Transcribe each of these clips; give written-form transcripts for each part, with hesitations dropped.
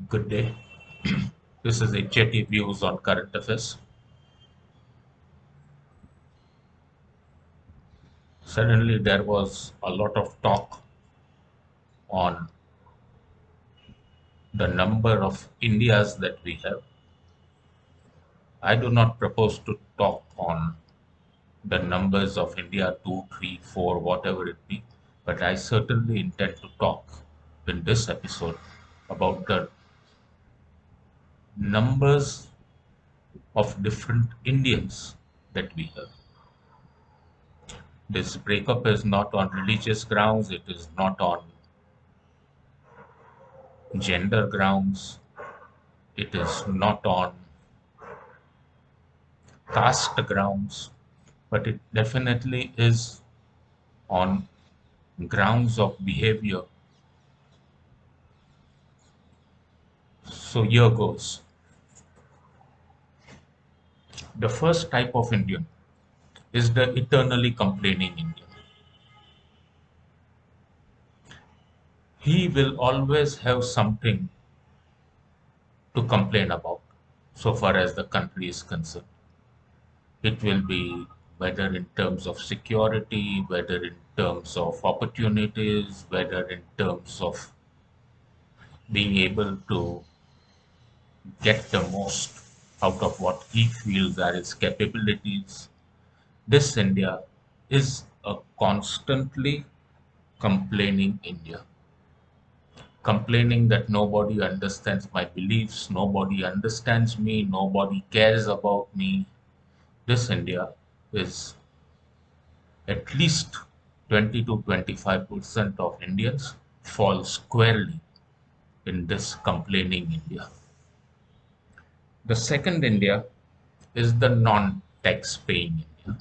Good day. This is HJT Views on current affairs. Suddenly, there was a lot of talk on the number of Indias that we have. I do not propose to talk on the numbers of India 2, 3, 4, whatever it be, but I certainly intend to talk in this episode about the numbers of different Indians that we have. This breakup is not on religious grounds, it is not on gender grounds, it is not on caste grounds, but it definitely is on grounds of behavior. So here goes. The first type of Indian is the eternally complaining Indian. He will always have something to complain about so far as the country is concerned. It will be whether in terms of security, whether in terms of opportunities, whether in terms of being able to get the most out of what he feels are his capabilities. This India is a constantly complaining India, complaining that nobody understands my beliefs, nobody understands me, nobody cares about me. This India is at least 20 to 25% of Indians fall squarely in this complaining India. The second India is the non-tax paying India.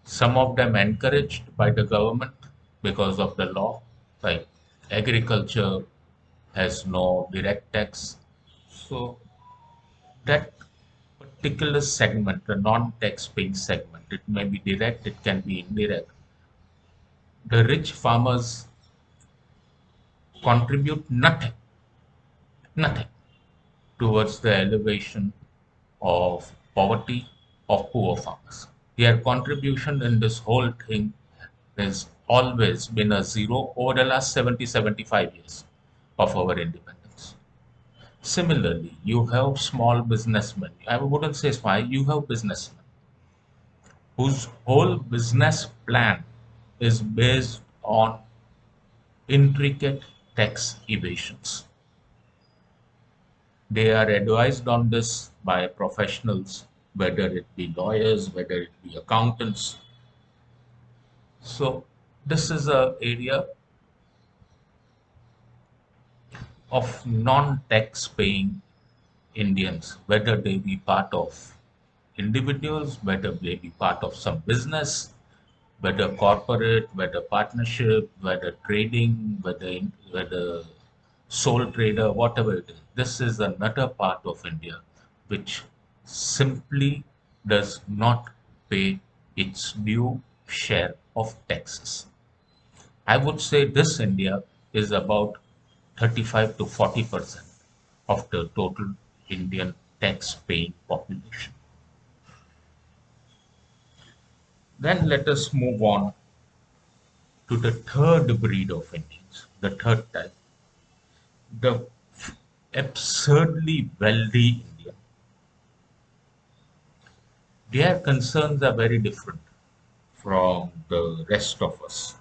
Some of them encouraged by the government because of the law, like agriculture has no direct tax. So that particular segment, the non-tax paying segment, it may be direct, it can be indirect. The rich farmers contribute nothing towards the elevation of poverty of poor farmers. Their contribution in this whole thing has always been a zero over the last 70, 75 years of our independence. Similarly, you have small businessmen. I wouldn't say small, you have businessmen whose whole business plan is based on intricate tax evasions. They are advised on this by professionals, whether it be lawyers, whether it be accountants. So this is a area of non-tax paying Indians, whether they be part of individuals, whether they be part of some business, whether corporate, whether partnership, whether trading, whether sole trader, whatever it is. This is another part of India which simply does not pay its due share of taxes. I would say this India is about 35 to 40% of the total Indian tax paying population. Then let us move on to the third breed of Indians, the third type, the absurdly wealthy Indian. Their concerns are very different from the rest of us.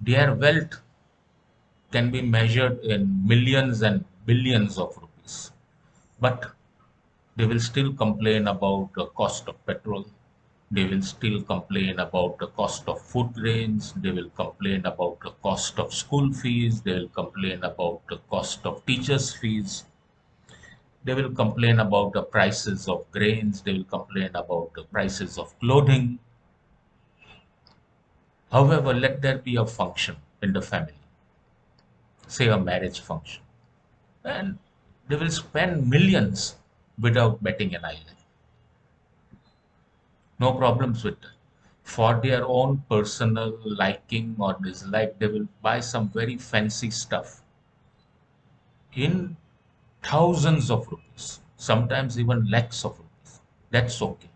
Their wealth can be measured in millions and billions of rupees, but they will still complain about the cost of petrol. They will still complain about the cost of food grains. They will complain about the cost of school fees. They will complain about the cost of teachers' fees. They will complain about the prices of grains. They will complain about the prices of clothing. However, let there be a function in the family, say a marriage function, and they will spend millions without betting an eyelid. No problems with that. For their own personal liking or dislike, they will buy some very fancy stuff in thousands of rupees, sometimes even lakhs of rupees. That's okay.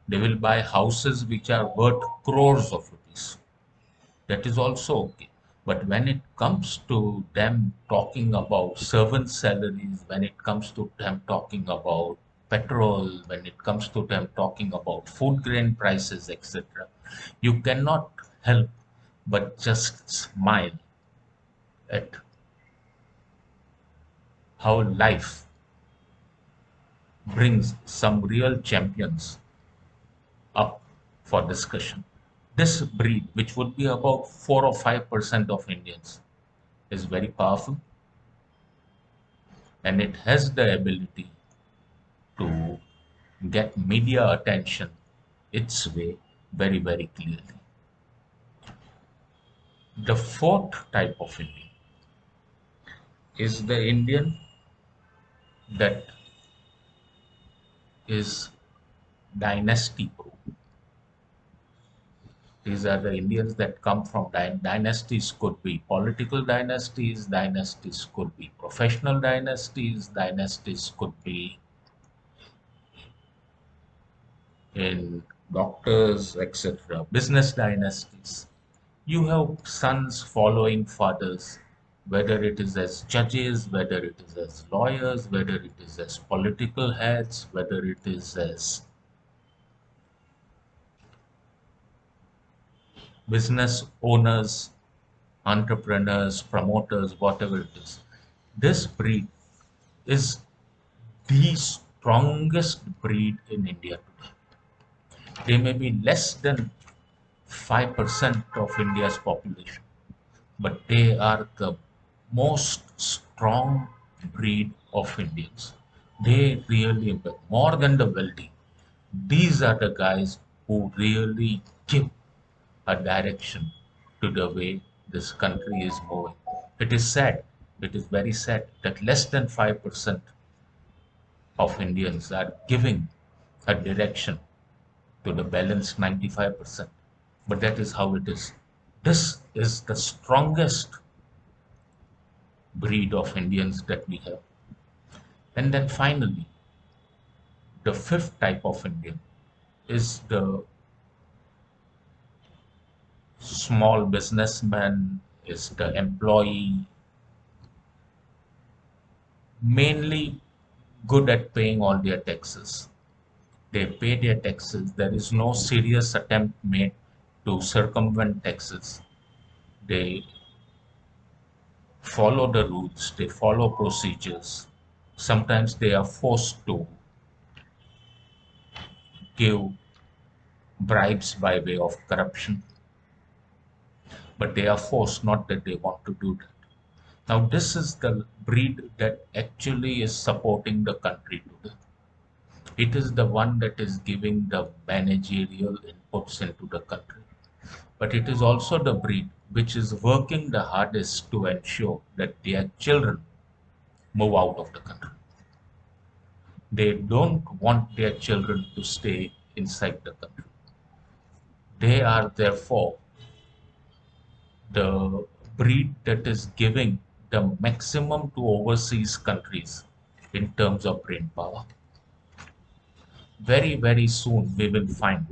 They will buy houses which are worth crores of rupees. That is also okay. But when it comes to them talking about servant salaries, when it comes to them talking about petrol, when it comes to them talking about food grain prices, etc., you cannot help but just smile at how life brings some real champions up for discussion. This breed, which would be about 4 or 5% of Indians, is very powerful, and it has the ability to get media attention its way very, very clearly. The fourth type of Indian is the Indian that is dynasty proof. These are the Indians that come from dynasties, could be political dynasties could be professional dynasties could be in doctors, etc., business dynasties. You have sons following fathers, whether it is as judges, whether it is as lawyers, whether it is as political heads, whether it is as business owners, entrepreneurs, promoters, whatever it is. This breed is the strongest breed in India today. They may be less than 5% of India's population, but they are the most strong breed of Indians. They really, more than the wealthy, these are the guys who really give a direction to the way this country is moving. It is sad, it is very sad that less than 5% of Indians are giving a direction to the balanced 95%. But that is how it is. This is the strongest breed of Indians that we have. And then finally, the fifth type of Indian is the small businessman, is the employee, mainly good at paying all their taxes. They pay their taxes. There is no serious attempt made to circumvent taxes. They follow the rules, they follow procedures. Sometimes they are forced to give bribes by way of corruption, but they are forced, not that they want to do that. Now, this is the breed that actually is supporting the country today. It is the one that is giving the managerial inputs into the country. But it is also the breed which is working the hardest to ensure that their children move out of the country. They don't want their children to stay inside the country. They are therefore the breed that is giving the maximum to overseas countries in terms of brain power. Very, very soon we will find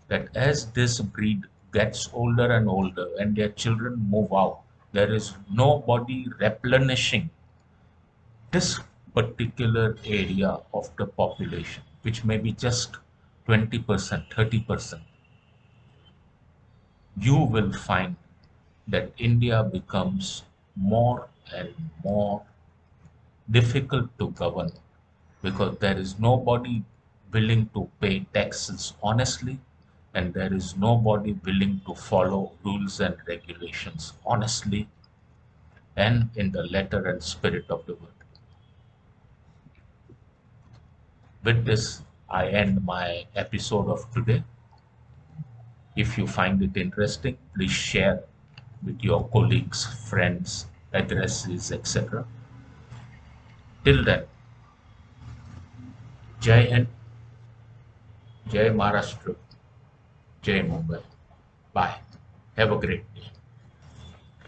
that as this breed gets older and older and their children move out, there is nobody replenishing this particular area of the population, which may be just 20%, 30%. You will find that India becomes more and more difficult to govern because there is nobody willing to pay taxes honestly, and there is nobody willing to follow rules and regulations honestly and in the letter and spirit of the word. With this, I end my episode of today. If you find it interesting, please share with your colleagues, friends, addresses, etc. Till then, Jai Hind, Jai Maharashtra, Jai Mumbai. Bye. Have a great day.